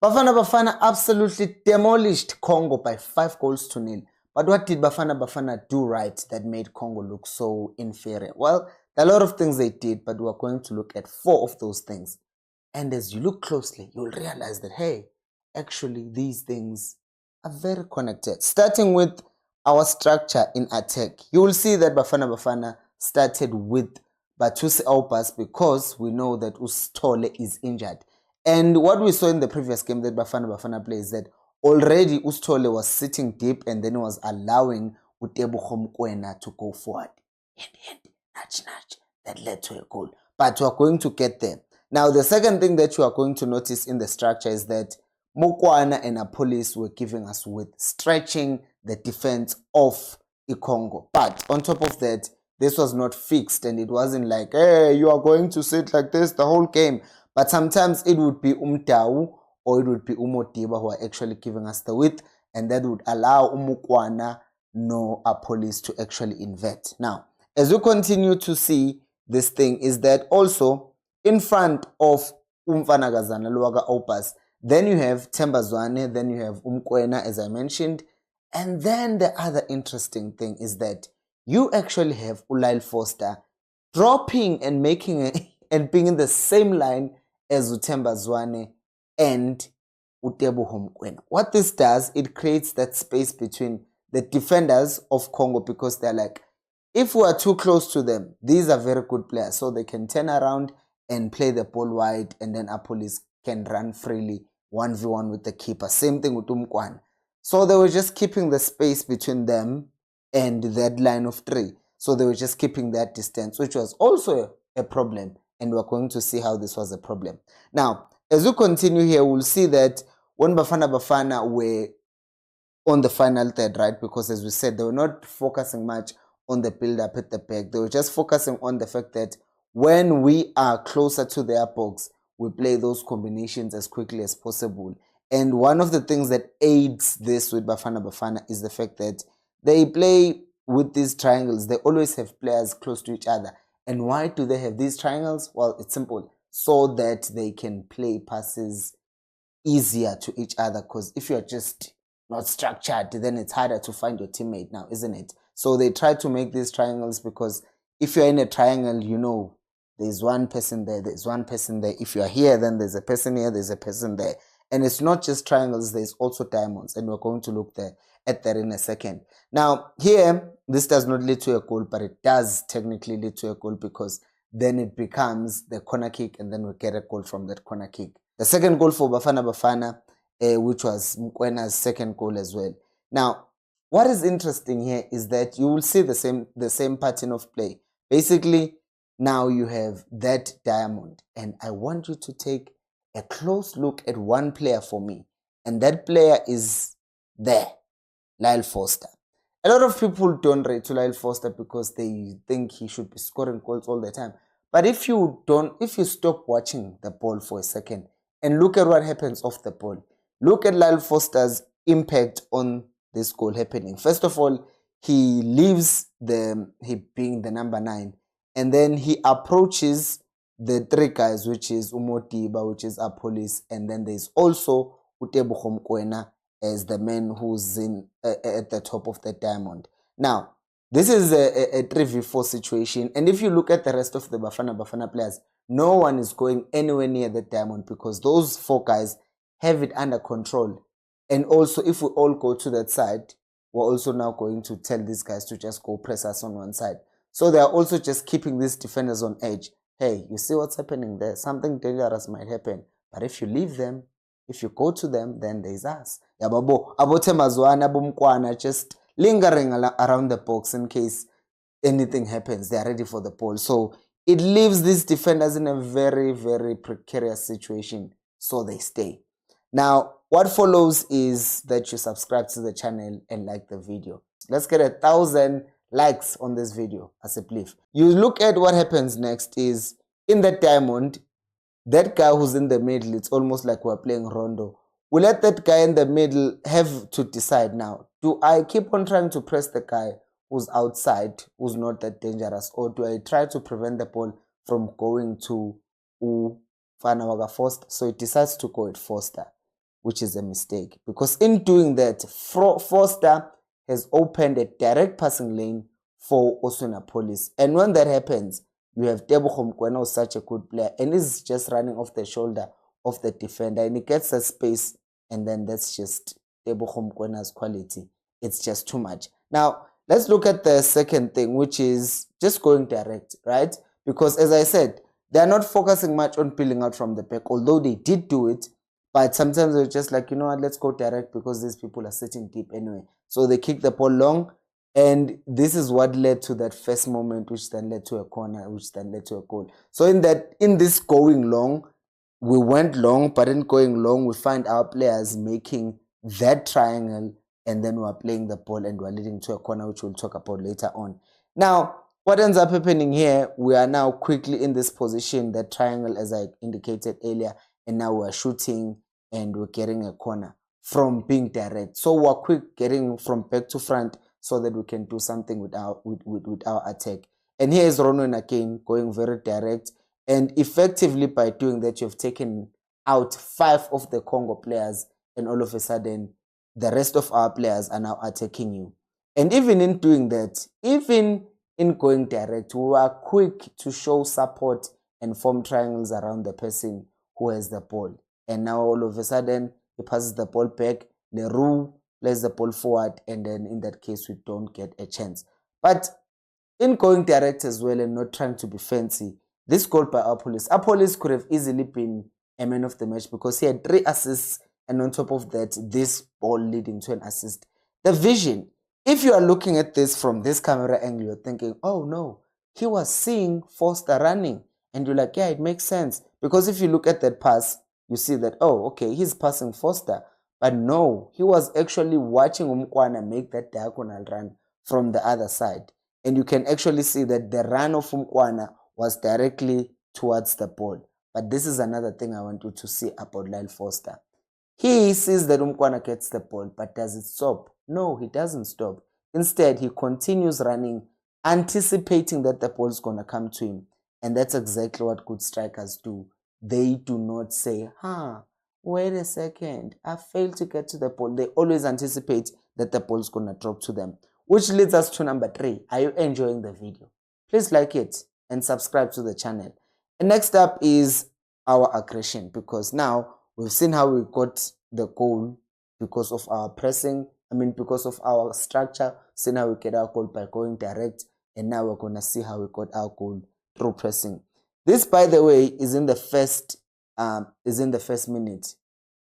Bafana absolutely demolished Congo by 5 goals to 0. But what did Bafana do right that made Congo look so inferior? Well, there are a lot of things they did, but we're going to look at 4 of those things. And as you look closely, you'll realize that, hey, actually these things are very connected. Starting with our structure in attack, you will see that Bafana started with Batusi Aupas because we know that Ustole is injured. And what we saw in the previous game that Bafana played is that already Ustole was sitting deep and then was allowing Utebu Mokoena to go forward. Hint, nudge, that led to a goal. But we're going to get there. Now, the second thing that you are going to notice in the structure is that Mokoena and Apolis were giving us with stretching the defense of Congo. But on top of that, this was not fixed and it wasn't like, hey, you are going to sit like this the whole game. But sometimes it would be Umtau or it would be Umotiba who are actually giving us the width, and that would allow Umukwana no Apolis to actually invert. Now, as you continue to see this thing is that also in front of Umfanagazana Luaga Opas, then you have Tembazwane, then you have Umkwena, as I mentioned. And then the other interesting thing is that you actually have Ulail Foster dropping and making and being in the same line as Utembazwane and Utebu Homkwena. What this does, it creates that space between the defenders of Congo, because they're like, if we are too close to them, these are very good players, so they can turn around and play the ball wide, and then Apolis can run freely 1v1 with the keeper. Same thing with Umkwan. So they were just keeping the space between them and that line of 3. So they were just keeping that distance, which was also a problem. And we're going to see how this was a problem. Now, as we continue here, we'll see that when Bafana were on the final third, right? Because as we said, they were not focusing much on the build-up at the back. They were just focusing on the fact that when we are closer to their box, we play those combinations as quickly as possible. And one of the things that aids this with Bafana is the fact that they play with these triangles. They always have players close to each other. And why do they have these triangles? Well, it's simple. So that they can play passes easier to each other. Because if you're just not structured, then it's harder to find your teammate now, isn't it? So they try to make these triangles, because if you're in a triangle, you know, there's one person there, there's one person there. If you're here, then there's a person here, there's a person there. And it's not just triangles, there's also diamonds. And we're going to look at that in a second. Now, here, this does not lead to a goal, but it does technically lead to a goal, because then it becomes the corner kick, and then we get a goal from that corner kick. The second goal for Bafana, which was Mkwena's second goal as well. Now, what is interesting here is that you will see the same pattern of play. Basically, now you have that diamond, and I want you to take a close look at one player for me, and that player is there, Lyle Foster. A lot of people don't rate Lyle Foster because they think he should be scoring goals all the time. But if you stop watching the ball for a second and look at what happens off the ball, look at Lyle Foster's impact on this goal happening. First of all, he leaves he being the number 9, and then he approaches the 3 guys, which is Umotiba, which is Apolis, and then there's also Utebu Homkwena as the man who's at the top of the diamond. Now, this is a 3v4 situation, and if you look at the rest of the Bafana players, no one is going anywhere near the diamond, because those 4 guys have it under control. And also, if we all go to that side, we're also now going to tell these guys to just go press us on one side. So they are also just keeping these defenders on edge. Hey, you see what's happening there? Something dangerous might happen. But if you leave them, if you go to them, then there's us. Yababo, Abotemazwana, Bumkwana, just lingering around the box in case anything happens. They are ready for the ball. So it leaves these defenders in a very, very precarious situation. So they stay. Now, what follows is that you subscribe to the channel and like the video. Let's get 1,000 likes on this video as a belief. You look at what happens next is, in that diamond, that guy who's in the middle, it's almost like we're playing Rondo. We let that guy in the middle have to decide now. Do I keep on trying to press the guy who's outside, who's not that dangerous, or do I try to prevent the ball from going to Fanawaga Foster? So it decides to go at Foster. which is a mistake. Because in doing that, Foster has opened a direct passing lane for Osuna Police. And when that happens, you have Tebogo Mokoena, who's such a good player, and he's just running off the shoulder of the defender, and he gets a space, and then that's just Tebogo Mokoena's quality. It's just too much. Now, let's look at the second thing, which is just going direct, right? Because as I said, they're not focusing much on peeling out from the back, although they did do it, but sometimes they're just like, you know what, let's go direct because these people are sitting deep anyway. So they kick the ball long, and this is what led to that first moment, which then led to a corner, which then led to a goal. So in this going long, we went long, but in going long, we find our players making that triangle, and then we're playing the ball and we're leading to a corner, which we'll talk about later on. Now, what ends up happening here, we are now quickly in this position, that triangle, as I indicated earlier, and now we're shooting and we're getting a corner from being direct. So we're quick getting from back to front so that we can do something with our attack. And here is Ronwen again going very direct. And effectively by doing that, you've taken out 5 of the Congo players, and all of a sudden, the rest of our players are now attacking you. And even in doing that, even in going direct, we are quick to show support and form triangles around the person who has the ball. And now all of a sudden, he passes the ball back, Leroux plays the ball forward, and then in that case, we don't get a chance. But in going direct as well and not trying to be fancy, this goal by our police could have easily been a man of the match because he had 3 assists, and on top of that, this ball leading to an assist. The vision, if you are looking at this from this camera angle, you're thinking, oh no, he was seeing Foster running, and you're like, yeah, it makes sense. Because if you look at that pass, you see that, oh, okay, he's passing Foster. But no, he was actually watching Umkwana make that diagonal run from the other side. And you can actually see that the run of Umkwana was directly towards the ball. But this is another thing I want you to see about Lyle Foster. He sees that Umkwana gets the ball, but does it stop? No, he doesn't stop. Instead, he continues running, anticipating that the ball is going to come to him. And that's exactly what good strikers do. They do not say, wait a second, I failed to get to the ball. They always anticipate that the ball is going to drop to them. Which leads us to number 3. Are you enjoying the video? Please like it and subscribe to the channel. And next up is our aggression, because now we've seen how we got the goal because of our pressing. Because of our structure. See how we get our goal by going direct. And now we're going to see how we got our goal through pressing. This, by the way, is in the first minute.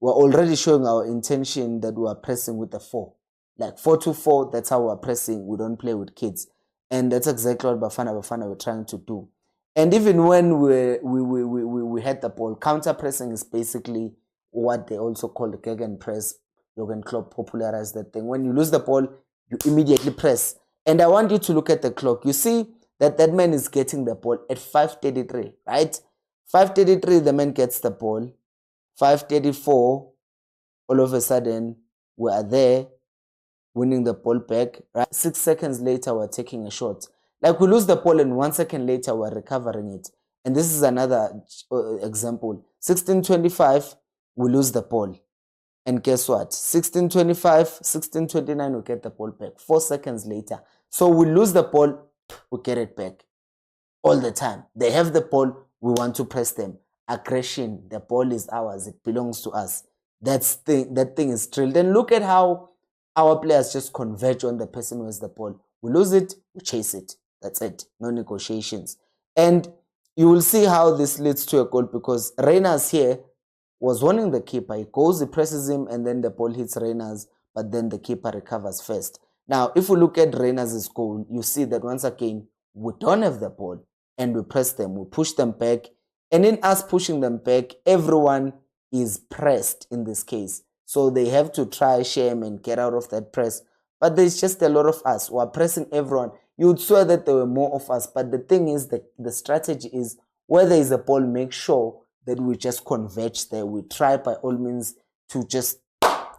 We're already showing our intention that we are pressing with the 4. Like 4-4, that's how we're pressing. We don't play with kids. And that's exactly what Bafana were trying to do. And even when we had the ball, counter pressing is basically what they also call the Gegen press. Jurgen Klopp popularized that thing. When you lose the ball, you immediately press. And I want you to look at the clock. You see that man is getting the ball at 5:33, right? 5:33, the man gets the ball. 5:34, all of a sudden, we are there, winning the ball back. Right? 6 seconds later, we're taking a shot. Like we lose the ball and 1 second later, we're recovering it. And this is another example. 16:25, we lose the ball. And guess what? 16:25, 16:29, we get the ball back. 4 seconds later. So we lose the ball, we get it back. All the time. They have the ball, we want to press them. Aggression, the ball is ours, it belongs to us. That thing is drilled. And look at how our players just converge on the person who has the ball. We lose it, we chase it. That's it. No negotiations. And you will see how this leads to a goal, because Reyners here was warning the keeper. He goes, he presses him, and then the ball hits Reyners, but then the keeper recovers first. Now, if we look at Reyners' goal, you see that once again, we don't have the ball, and we press them, we push them back, and in us pushing them back, everyone is pressed in this case. So they have to try shame and get out of that press. But there's just a lot of us who are pressing everyone. You would swear that there were more of us, but the thing is, the strategy is, where there is a ball, make sure that we just converge there. We try by all means to just,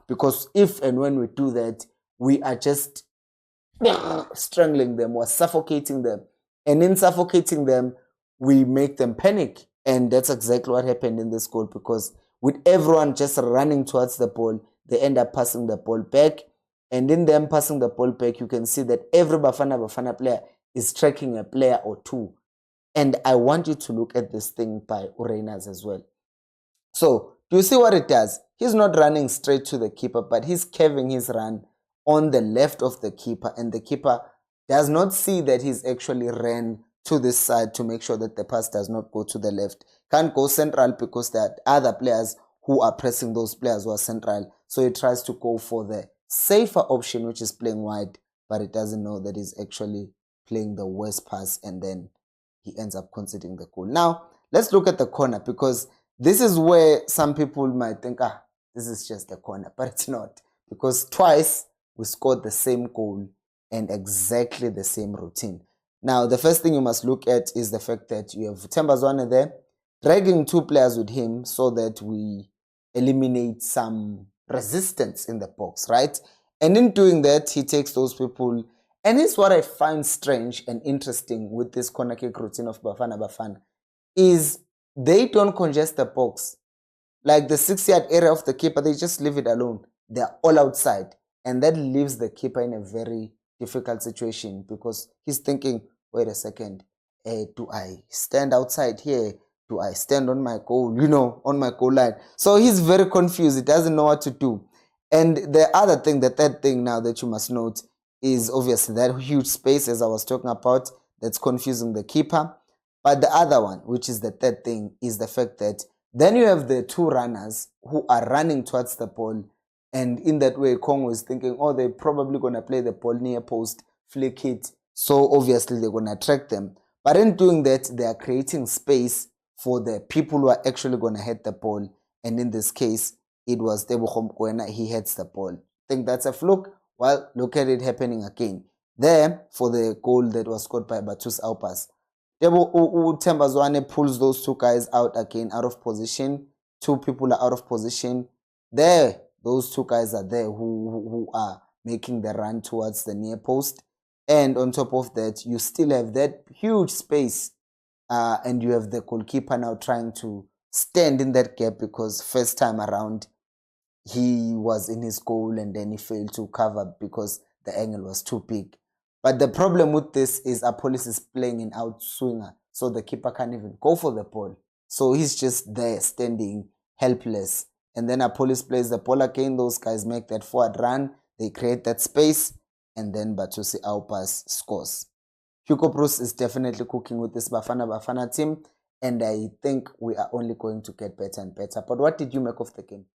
because if and when we do that, we are just strangling them or suffocating them. And in suffocating them, we make them panic. And that's exactly what happened in this goal, because with everyone just running towards the ball, they end up passing the ball back. And in them passing the ball back, you can see that every Bafana player is tracking a player or two. And I want you to look at this thing by Urenas as well. So, do you see what it does? He's not running straight to the keeper, but he's curving his run on the left of the keeper, and the keeper does not see that he's actually ran to this side to make sure that the pass does not go to the left. Can't go central because there are other players who are pressing those players who are central. So he tries to go for the safer option, which is playing wide, but it doesn't know that he's actually playing the worst pass, and then he ends up conceding the goal. Now, let's look at the corner, because this is where some people might think, this is just a corner, but it's not, because twice we scored the same goal and exactly the same routine. Now, the first thing you must look at is the fact that you have Tembazwane there, dragging two players with him so that we eliminate some resistance in the box, right? And in doing that, he takes those people. And it's what I find strange and interesting with this corner kick routine of Bafana, is they don't congest the box. Like the 6-yard area of the keeper, they just leave it alone. They're all outside. And that leaves the keeper in a very difficult situation, because he's thinking, wait a second, do I stand outside here? Do I stand on my goal, on my goal line? So he's very confused. He doesn't know what to do. And the other thing, the third thing now that you must note, is obviously that huge space, as I was talking about, that's confusing the keeper. But the other one, which is the third thing, is the fact that then you have the two runners who are running towards the ball. And in that way, Congo is thinking, they're probably going to play the ball near post, flick it. So obviously they're going to attract them. But in doing that, they are creating space for the people who are actually going to hit the ball. And in this case, it was Tebogo Mokoena. He hits the ball. Think that's a fluke? Well, look at it happening again. There, for the goal that was scored by Batus Aupas, Tembazwane pulls those two guys out again, out of position. Two people are out of position. There, those two guys are there who are making the run towards the near post. And on top of that, you still have that huge space. And you have the goalkeeper now trying to stand in that gap, because first time around, he was in his goal and then he failed to cover because the angle was too big. But the problem with this is Apollos is playing an out swinger, so the keeper can't even go for the ball. So he's just there standing helpless. And then Apollos plays the ball again. Those guys make that forward run. They create that space. And then Batusi Aupas scores. Hugo Bruce is definitely cooking with this Bafana team. And I think we are only going to get better and better. But what did you make of the game?